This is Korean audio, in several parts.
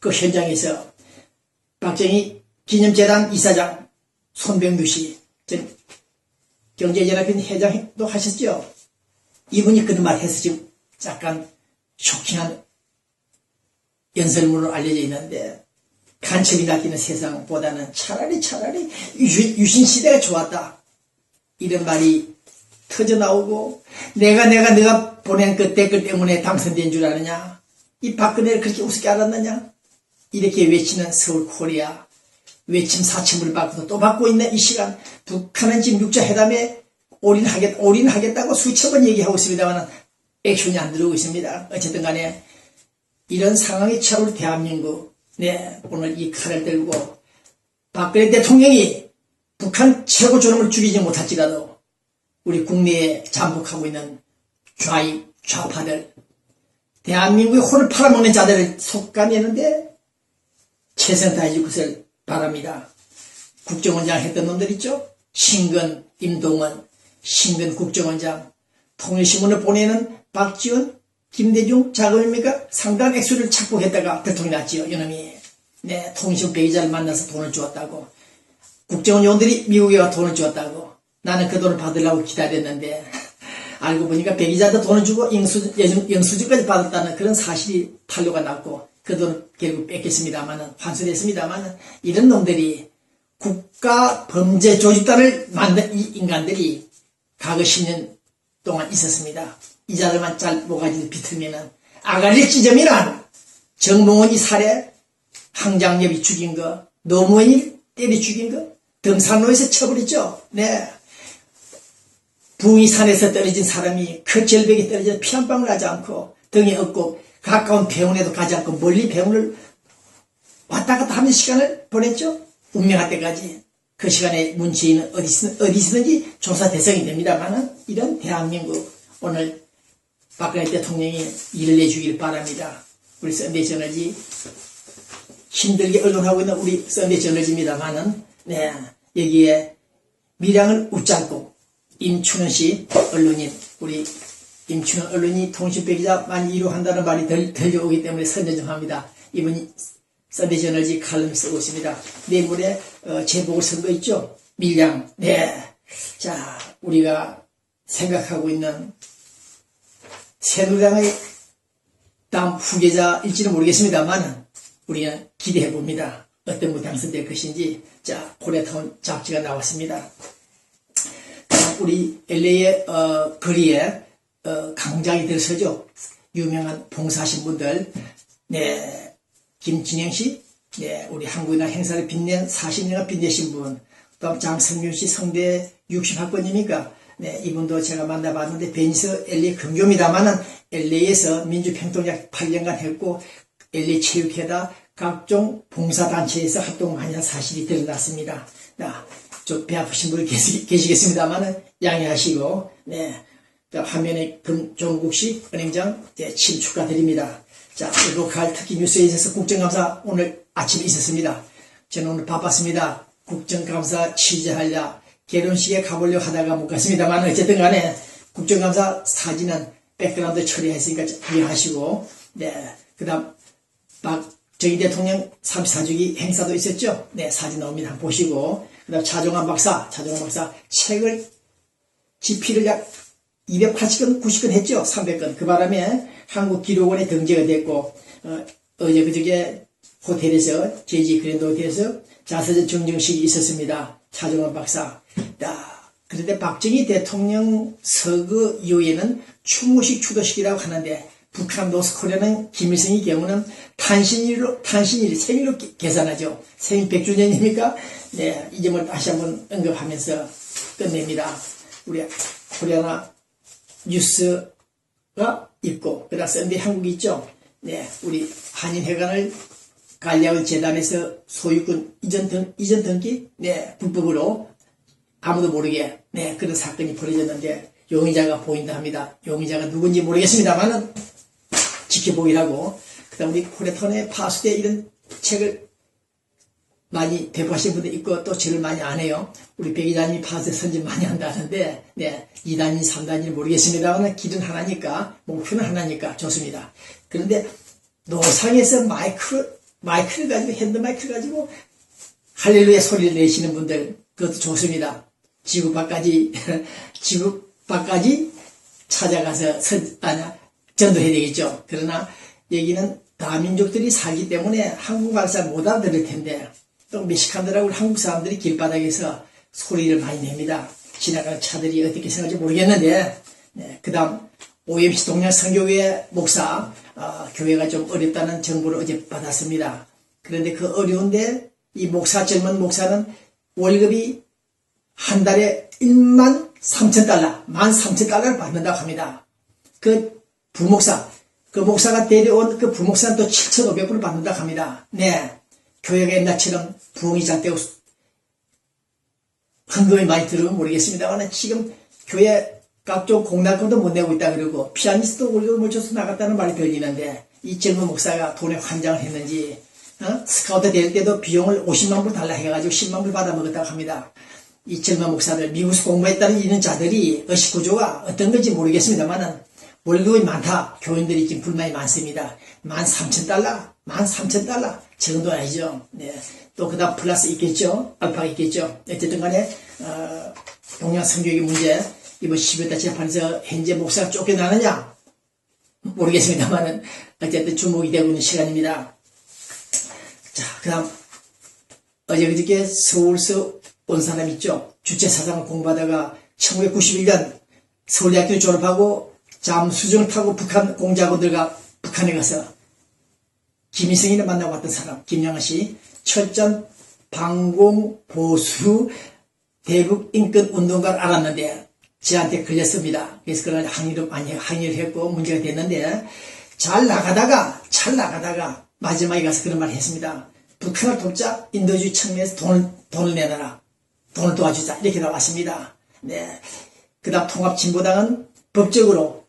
그 현장에서 박정희 기념재단 이사장 손병두 씨, 전 경제연합회 회장도 하셨죠. 이분이 그런 말 해서 지금 약간 쇼킹한 연설문으로 알려져 있는데, 간첩이 낚이는 세상보다는 차라리 유신시대가 좋았다, 이런 말이 터져나오고, 내가 보낸 그 댓글 때문에 당선된 줄 아느냐, 이 박근혜를 그렇게 우습게 알았느냐, 이렇게 외치는 서울 코리아, 외침 사침을 받고 또 받고 있는 이 시간, 북한은 지금 6자 회담에 올인하겠다고 수천 번 얘기하고 있습니다만 액션이 안 들어오고 있습니다. 어쨌든 간에 이런 상황에 처한 우리 대한민국, 오늘 이 칼을 들고 박근혜 대통령이 북한 최고 존엄을 죽이지 못할지라도 우리 국내에 잠복하고 있는 좌파들, 대한민국의 혼을 팔아먹는 자들을 속아내는데 최선을 다해줄 것을 바랍니다. 국정원장 했던 놈들 있죠? 신근, 임동원, 신근 국정원장, 통일신문을 보내는 박지원, 김대중 자금입니까? 상당한 액수를 착복했다가 대통령이 났지요, 이놈이. 통신문 배기자를 만나서 돈을 주었다고. 국정원 요원들이 미국에 와 돈을 주었다고. 나는 그 돈을 받으려고 기다렸는데 알고 보니까 배기자도 돈을 주고 영수증까지 받았다는 그런 사실이 판로가 났고, 그 돈을 결국 뺏겼습니다만은, 환수됐습니다만은, 이런 놈들이 국가 범죄 조직단을 만든 이 인간들이 과거 10년 동안 있었습니다. 이 자들만 모가지를 비틀면은, 아가리 찢으면 정몽원이 살해, 항장엽이 죽인 거, 노무현이 때려 죽인 거, 등산로에서 쳐버렸죠. 부의산에서 떨어진 사람이 그 절벽에 떨어져 피 한 방울 나지 않고 등에 업고 가까운 병원에도 가지 않고 멀리 병원을 왔다 갔다 하는 시간을 보냈죠. 운명할 때까지. 그 시간에 문재인은 어디서든지 조사 대상이 됩니다만은, 이런 대한민국, 오늘 박근혜 대통령이 일을 내주길 바랍니다. 우리 썬데이 저널지, 힘들게 언론하고 있는 우리 썬데이 저널지입니다만은, 여기에 미량을 웃잡고 임춘원 씨 언론인, 우리 임춘원 언론이 통신배기자 많이 이루한다는 말이 들려오기 때문에 선전 좀 합니다. 이분이 썬데이 저널지 칼럼 쓰고 있습니다. 내일모레 재보궐선거 있죠? 밀양. 자, 우리가 생각하고 있는 새누리당의 다음 후계자일지는 모르겠습니다만 우리는 기대해 봅니다. 어떤 분 당선될 것인지. 자, 코리아타운 잡지가 나왔습니다. 우리 LA의 거리에 강장이 들서죠. 유명한 봉사하신 분들, 김진영 씨, 우리 한국이나 행사를 빛낸 40년간 빛내신 분, 또 장성균 씨 성대 60학번이니까, 이분도 제가 만나봤는데 베니스 LA 근교입니다만은 LA에서 민주평통약 8년간 했고 LA 체육회다 각종 봉사단체에서 활동을 많이 한 사실이 드러났습니다. 좀 배 아프신 분이 계시겠습니다만은 양해하시고, 화면에 금종국씨 은행장 침 축하드립니다. 자, 로컬 특히 뉴스에 있어서 국정감사 오늘 아침에 있었습니다. 저는 오늘 바빴습니다. 국정감사 취재하려 결혼식에 가보려고 하다가 못 갔습니다만 어쨌든 간에 국정감사 사진은 백그라운드 처리했으니까 이해하시고, 그 다음 박정희 대통령 34주기 행사도 있었죠. 사진 나옵니다. 한번 보시고, 그 다음 차종환 박사 책을 집필을 약 280건, 90건 했죠. 300건. 그 바람에 한국기록원에 등재가 됐고, 어제 그저께 호텔에서, 제지 그랜드 호텔에서 자서전 증정식이 있었습니다. 차종환 박사. 그런데 박정희 대통령 서거 이후에는 추모식 추도식이라고 하는데, 북한 노스코리아는 김일성의 경우는 탄신일, 생일로 계산하죠. 생일 100주년이니까, 이 점을 다시 한번 언급하면서 끝냅니다. 우리 코리아나 뉴스가 있고, 그 다음 썬데이 한국이 있죠. 우리 한인회관을 관리하는 재단에서 소유권 이전 등기, 불법으로 아무도 모르게, 그런 사건이 벌어졌는데, 용의자가 보인다 합니다. 용의자가 누군지 모르겠습니다만은, 지켜보기라고. 그 다음 우리 코리아타운에 파수대 이런 책을 많이 배포하신 분도 있고, 또 저를 많이 안 해요. 우리 배 기자님이 파수대 선진 많이 한다는데, 2단위, 3단위는 모르겠습니다만, 길은 하나니까, 목표는 하나니까 좋습니다. 그런데, 노상에서 마이크로 마이크를 가지고, 핸드 마이크를 가지고 할렐루야 소리를 내시는 분들, 그것도 좋습니다. 지구 밖까지, 지구 밖까지 찾아가서 전도해야 되겠죠. 그러나 여기는 다민족들이 살기 때문에 한국말 잘 못 알아들을 텐데, 또 멕시칸들하고 한국 사람들이 길바닥에서 소리를 많이 냅니다. 지나가는 차들이 어떻게 생각할지 모르겠는데, 네, 그 다음 OMC 동양 선교회 목사, 교회가 좀 어렵다는 정보를 어제 받았습니다. 그런데 그 어려운데 이 목사, 젊은 목사는 월급이 한 달에 13,000달러, 13,000달러를 받는다고 합니다. 그 부목사, 그 목사가 데려온 그 부목사는 또 7,500불을 받는다고 합니다. 네. 교회가 옛날처럼 부흥이 잘 되고 헌금이 많이 들어오면 모르겠습니다만 지금 교회 각종 공단금도 못 내고 있다 그러고 피아니스트도 월급을 못 줘서 나갔다는 말이 들리는데 이 젊은 목사가 돈에 환장을 했는지 스카우트 될 때도 비용을 50만 불 달라 해가지고 10만 불 받아먹었다고 합니다. 이 젊은 목사들 미국에서 공부했다는 이런 자들이 의식구조가 어떤 건지 모르겠습니다만은 월급이 많다. 교인들이 지금 불만이 많습니다. 13,000달러, 13,000달러. 적은 돈 아니죠. 네. 또 그다음 플러스 있겠죠. 알파가 있겠죠. 어쨌든 간에 동양 선교육의 문제 이번 12월달 재판에서 현재 목사가 쫓겨나느냐 모르겠습니다만은 어쨌든 주목이 되고 있는 시간입니다. 자, 그다음 어제 그저께 서울서 온 사람 있죠. 주체사상을 공부하다가 1991년 서울대학교 졸업하고 잠수정을 타고 북한 공작원들과 북한에 가서 김일성이를 만나고 왔던 사람 김영하씨 철전 방공보수 대북인권운동가를 알았는데 저한테 걸렸습니다. 그래서 그런 항의를 했고 문제가 됐는데 잘 나가다가 마지막에 가서 그런 말을 했습니다. 북한을 돕자 인도주의 측면에서 돈을 내놔라. 돈을 도와주자. 이렇게 나왔습니다. 네. 그 다음 통합진보당은 법적으로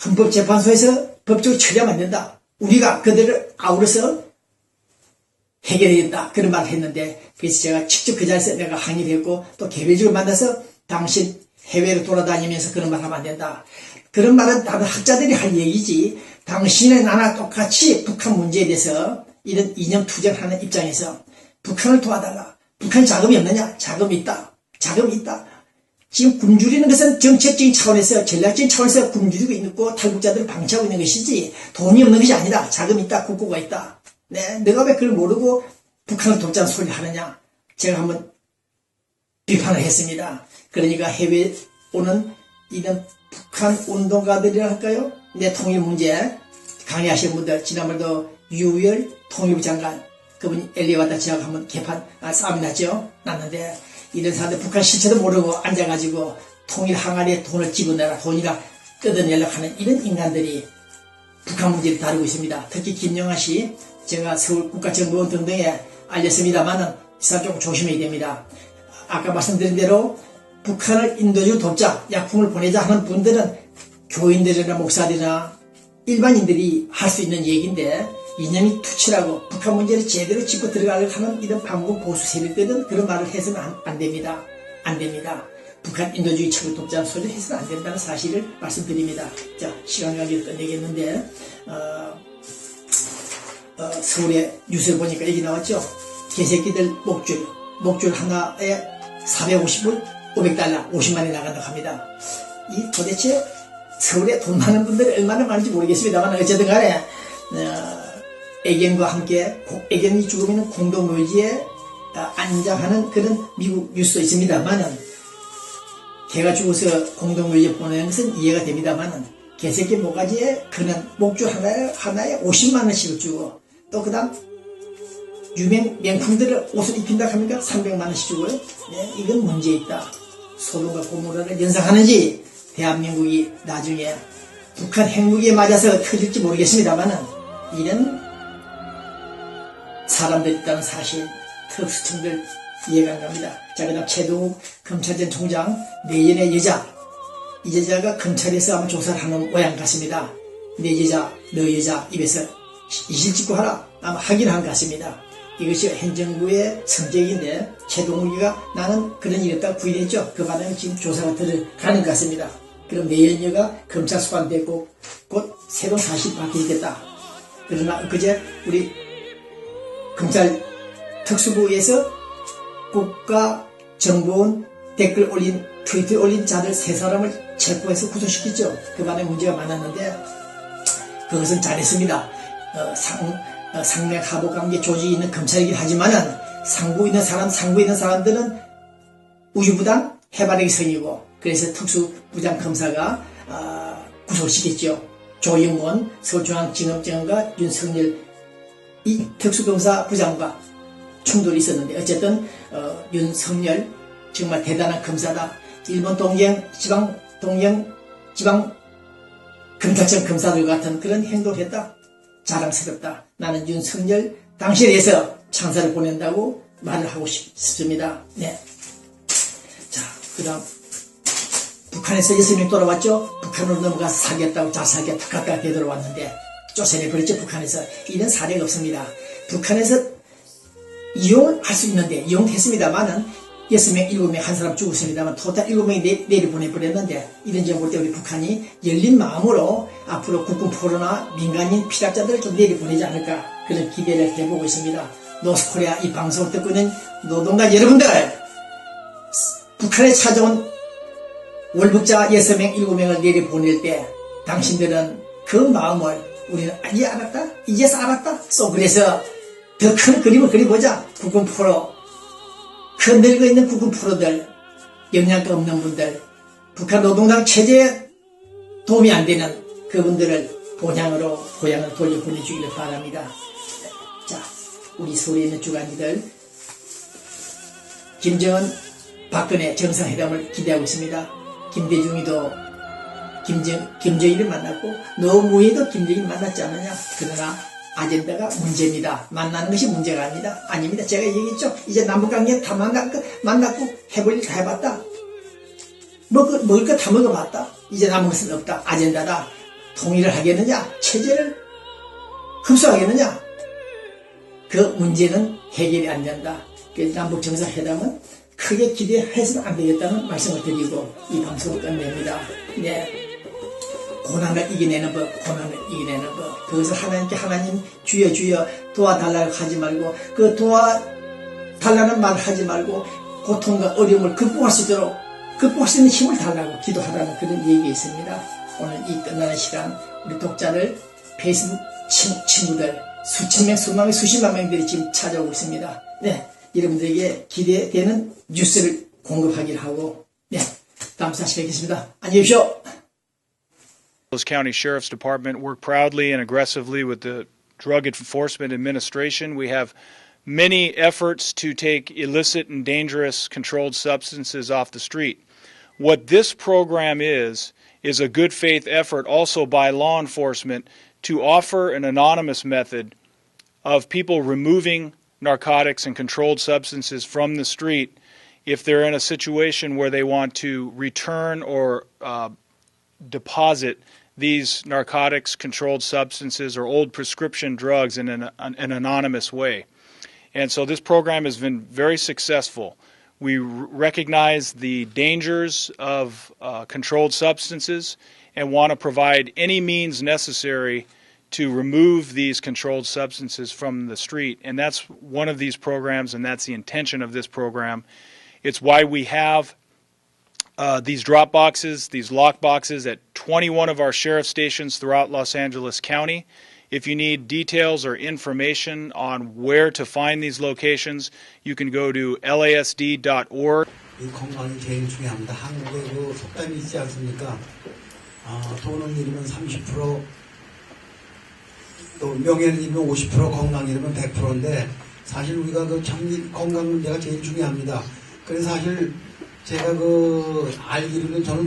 헌법재판소에서 법적으로 처리하면 안 된다. 우리가 그들을 아우러서 해결해야 된다. 그런 말을 했는데 그래서 제가 직접 그 자리에서 내가 항의를 했고 또 개별적으로 만나서 당신 해외로 돌아다니면서 그런 말 하면 안 된다. 그런 말은 다른 학자들이 할 얘기지 당신은 나나 똑같이 북한 문제에 대해서 이런 이념 투쟁하는 입장에서 북한을 도와달라. 북한 자금이 없느냐? 자금이 있다. 자금이 있다. 지금 굶주리는 것은 정책적인 차원에서 전략적인 차원에서 굶주리고 있고 탈북자들을 방치하고 있는 것이지 돈이 없는 것이 아니다. 자금이 있다. 국고가 있다. 네, 내가 왜 그걸 모르고 북한을 돕자는 소리를 하느냐. 제가 한번 비판을 했습니다. 그러니까 해외에 오는 이런 북한 운동가들이라 할까요? 내 통일 문제 강의하시는 분들 지난번에도 유열 통일부 장관 그분이 LA 왔다 지하고 한번 싸움이 났는데 이런 사람들 북한 실체도 모르고 앉아가지고 통일 항아리에 돈을 집어내라 돈이라 뜯어내려고 하는 이런 인간들이 북한 문제를 다루고 있습니다. 특히 김영하 씨 제가 서울 국가정보원 등등에 알렸습니다만은 이 사람 조금 조심해야 됩니다. 아까 말씀드린 대로 북한을 인도적으로 돕자 약품을 보내자 하는 분들은 교인들이나 목사들이나 일반인들이 할 수 있는 얘기인데 이념이 투철하고 북한 문제를 제대로 짚고 들어가려고 하는 이런 반공 보수 세력들은 그런 말을 해서는 안 됩니다. 안 됩니다. 북한 인도주의 척을 돕자는 소리를 해서는 안 된다는 사실을 말씀드립니다. 자, 시간 관계를 끝내겠는데 서울의 뉴스를 보니까 여기 나왔죠. 개새끼들 목줄 하나에 450불 500달러 50만이 나간다고 합니다. 이 도대체 서울에 돈 많은 분들이 얼마나 많은지 모르겠습니다만 어쨌든 간에 애견과 함께 애견이 죽으면 공동묘지에 안장하는 그런 미국 뉴스도 있습니다만은 개가 죽어서 공동묘지에 보내는 것은 이해가 됩니다만은 개새끼 모가지에 그는 목줄 하나에 50만원씩을 주고 또 그 다음 유명 명품들을 옷을 입힌다 합니까? 300만원씩 주고요. 네, 이건 문제 있다. 소돔과 고모라를 연상하는지 대한민국이 나중에 북한 핵무기에 맞아서 터질지 모르겠습니다만은 이런 사람들이 있다는 사실 특수층들 이해가 안 갑니다. 자, 그 다음 최동욱 검찰전 총장 내연의 여자 이 여자가 검찰에서 아마 조사를 하는 모양 같습니다. 내 여자 너 여자 입에서 이실직고 하라 아마 하긴 한 것 같습니다. 이것이 현 정부의 성적인데 최동욱이가 나는 그런 일 없다고 부인했죠. 그 바람에 지금 조사가 들어가는 것 같습니다. 그럼 내연녀가 검찰 소환되고 곧 새로운 사실이 밝혀지겠다. 그러나 그제 우리 검찰 특수부에서 국가정보원 댓글 올린 트위트 올린 자들 3사람을 체포해서 구속시키죠. 그 반에 문제가 많았는데 그것은 잘했습니다. 상맥 하복관계 조직이 있는 검찰이긴 하지만은 상부에 있는 사람들은 우유부당 해바라기 성이고, 그래서 특수부장 검사가 구속시켰죠. 조영원 서울중앙지검장과 윤석열 이 특수검사 부장과 충돌이 있었는데, 어쨌든 윤석열 정말 대단한 검사다. 일본 지방 검찰청 검사들 같은 그런 행동을 했다. 자랑스럽다. 나는 윤석열 당신에 대해서 찬사를 보낸다고 말을 하고 싶습니다. 네. 자, 그 다음 북한에서 6명 돌아왔죠. 북한으로 넘어가서 사귀었다고 자살하게 갔다가 되돌아왔는데 쫓아내버렸죠. 북한에서. 이런 사례가 없습니다. 북한에서 이용을 할 수 있는데 이용했습니다만은 6명, 7명 한 사람 죽었습니다만 토탈 7명이 내려보내버렸는데, 이런 점을 볼 때 우리 북한이 열린 마음으로 앞으로 국군 포로나 민간인 피랍자들을 좀 내려보내지 않을까, 그런 기대를 해보고 있습니다. 노스코리아 이 방송을 듣고 있는 노동자 여러분들, 북한에 찾아온 월북자 6명, 7명을 내려보낼 때 당신들은 그 마음을 우리는 이제 알았다? 이제서 알았다? 그래서 더 큰 그림을 그려보자. 국군 포로, 그 늙어있는 국군 프로들, 영양가 없는 분들, 북한 노동당 체제에 도움이 안 되는 그분들을 고향으로 돌려보내주기를 바랍니다. 자, 우리 서울에 있는 주간지들, 김정은, 박근혜 정상회담을 기대하고 있습니다. 김대중이도 김정일을 만났고, 노무현도 김정일 만났지 않느냐. 그러나 아젠다가 문제입니다. 만나는 것이 문제가 아닙니다. 제가 얘기했죠. 이제 남북관계 다 만났고 해볼 일 다 해봤다. 먹을 거 다 먹어봤다. 이제 남은 것은 없다. 아젠다다. 통일을 하겠느냐? 체제를 흡수하겠느냐? 그 문제는 해결이 안 된다. 그래서 남북 정상회담은 크게 기대해서는 안 되겠다는 말씀을 드리고 이 방송을 끝냅니다. 네. 고난을 이겨내는 법, 그것을 하나님께 하나님 주여 도와달라고 하지 말고, 그 도와달라는 말을 하지 말고 고통과 어려움을 극복할 수 있도록, 극복할 수 있는 힘을 달라고 기도하라는 그런 얘기가 있습니다. 오늘 이 끝나는 시간 우리 독자들, 페이스북 친구들 수천 명, 수만 명, 수십만 명들이 지금 찾아오고 있습니다. 네, 여러분들에게 기대되는 뉴스를 공급하기를 하고, 네, 다음 시간에 뵙겠습니다. 안녕히 계십시오. County Sheriff's Department work proudly and aggressively with the Drug Enforcement Administration. We have many efforts to take illicit and dangerous controlled substances off the street. What this program is a good faith effort also by law enforcement to offer an anonymous method of people removing narcotics and controlled substances from the street if they're in a situation where they want to return or deposit these narcotics, controlled substances, or old prescription drugs in an anonymous way. And so this program has been very successful. We recognize the dangers of controlled substances and want to provide any means necessary to remove these controlled substances from the street. And that's one of these programs, and that's the intention of this program. It's why we have these drop boxes, these lock boxes at 21 of our sheriff stations throughout Los Angeles County. If you need details or information on where to find these locations, you can go to lasd.org. 이 건강이 제일 중요합니다. 한국에 그 속담이 있지 않습니까? 돈을 잃으면 30%, 또 명예를 잃으면 50%, 건강 잃으면 100%인데 사실 우리가 그 건강 문제가 제일 중요합니다. 그래서 사실 제가 알기로는 저는